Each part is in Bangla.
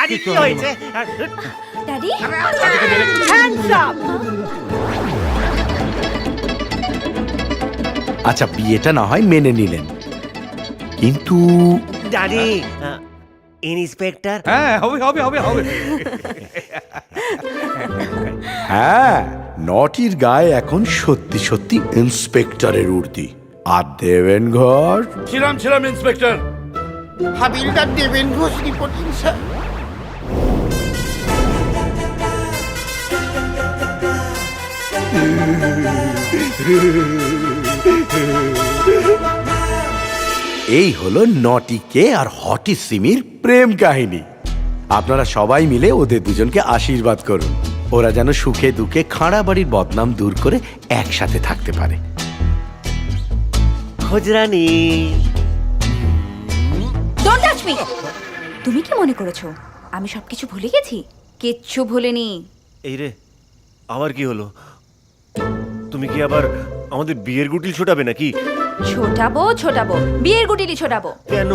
দাদি কি হয়েছে? Daddy hands up! আচ্ছা, বিয়েটা না হয় মেনে নিলেন, কিন্তু দাদি, ইন্সপেক্টর। হ্যাঁ, হবে হবে হবে হবে। হ্যাঁ, নটির গায়ে এখন সত্যি সত্যি ইন্সপেক্টরের উর্দি। আর দেবেন ঘর ছিলাম ইন্সপেক্টর। হাবিলদার দেবেন ঘোষ রিপোর্টিং স্যার। এই হলো নটিকে আর হটি সিমির প্রেম কাহিনী। আপনারা সবাই মিলে ওদের দুজনকে আশীর্বাদ করুন, ওরা যেন সুখে দুঃখে খাঁড়া বাড়ির বদনাম দূর করে একসাথে থাকতে পারে। খোঁজরানি, ডোন্ট টাচ মি। তুমি কি মনে করেছো আমি সবকিছু ভুলে গেছি? কিচ্ছু ভুলিনি। এই রে, আবার কি হলো? তুমি কি আবার আমাদের বিয়ের গুটিল ছোটাবে নাকি? ছোটাবো বিয়ের গুটিলি ছোটাবো। কেন?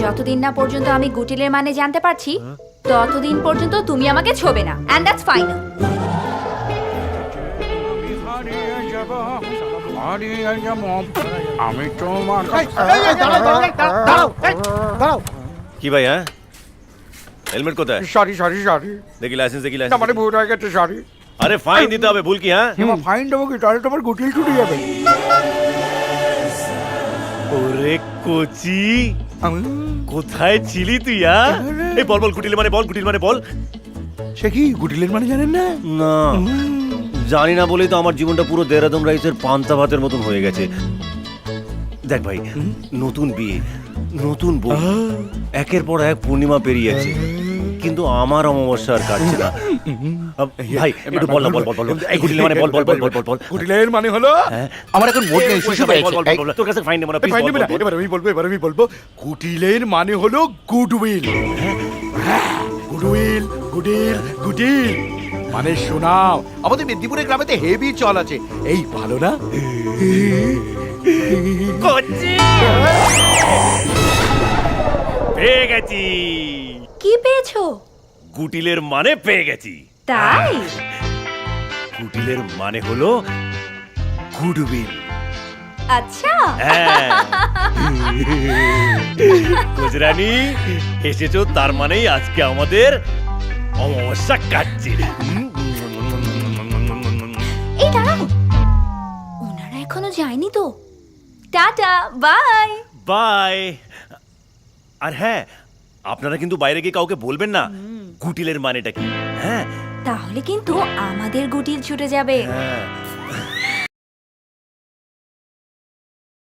যতদিন না পর্যন্ত আমি গুটিলের মানে জানতে পারছি ততদিন পর্যন্ত তুমি আমাকে ছোবে না, এন্ড দ্যাটস ফাইনাল। আমি তোমার কি ভাই, হ্যাঁ? হেলমেট কোথায়? সরি সরি সরি, দেখি লাইসেন্স, দেখি না লাইসেন্স। মানে ভুল হয়ে গেছে, সরি। আরে ফাইন দিতে হবে, ভুল কি? হ্যাঁ, ফাইন দেবো কি? তাহলে তোমার গুটিল ছুটে যাবে। ওরে কোচি, কোথায় ছিলি তুই? হ্যাঁ, এই বল বল, গুটিল মানে বল, গুটিল মানে বল। সে কি গুটিলের মানে জানেন না? না, জানি না বলেই তো আমার জীবনটা পুরো দেরাদম রাইসের পান্তা ভাতের মতন হয়ে গেছে। দেখ ভাই, নতুন বিয়ে, নতুন বউ, একের পর এক পূর্ণিমা পেরিয়েছে, কিন্তু আমার অমাবস্যা আর কাটছে না। ভাই একটু বল না, বল বল বল, এই গুটিলের মানে বল বল বল বল বল বল। গুটিলের মানে হলো, আমার এখন মোট নেই, বল, বল, বল, বল, বল। তোর কাছে ফাইন নেবো না, please বল, বল, বল। এবার আমি বলবো গুটিলের মানে হলো গুডউইল। গুডউইল, গুডিল, গুডিল মানে শোনাও। আমাদের মেদিনীপুরের গ্রামেতে হেভি চল আছে, এই ভালো না? কোচি! পেয়ে গেছি, কি পেয়েছো? গুটিলের মানে পেয়ে গেছি। তাই? গুটিলের মানে হলো গুডউইল। আচ্ছা, হ্যাঁ, গুজরানি এসেছো, তার মানেই আজকে আমাদের অমাবস্যা কাটছে। এই দাঁড়াও, ওনারা এখনো যায়নি তো? Tata, by. বাই। আর হ্যাঁ, আপনারা কিন্তু বাইরে গিয়ে কাউকে বলবেন না গুটিলের মানেটা কি। হ্যাঁ তাহলে কিন্তু আমাদের গুটিল ছুটে যাবে। হ্যাঁ।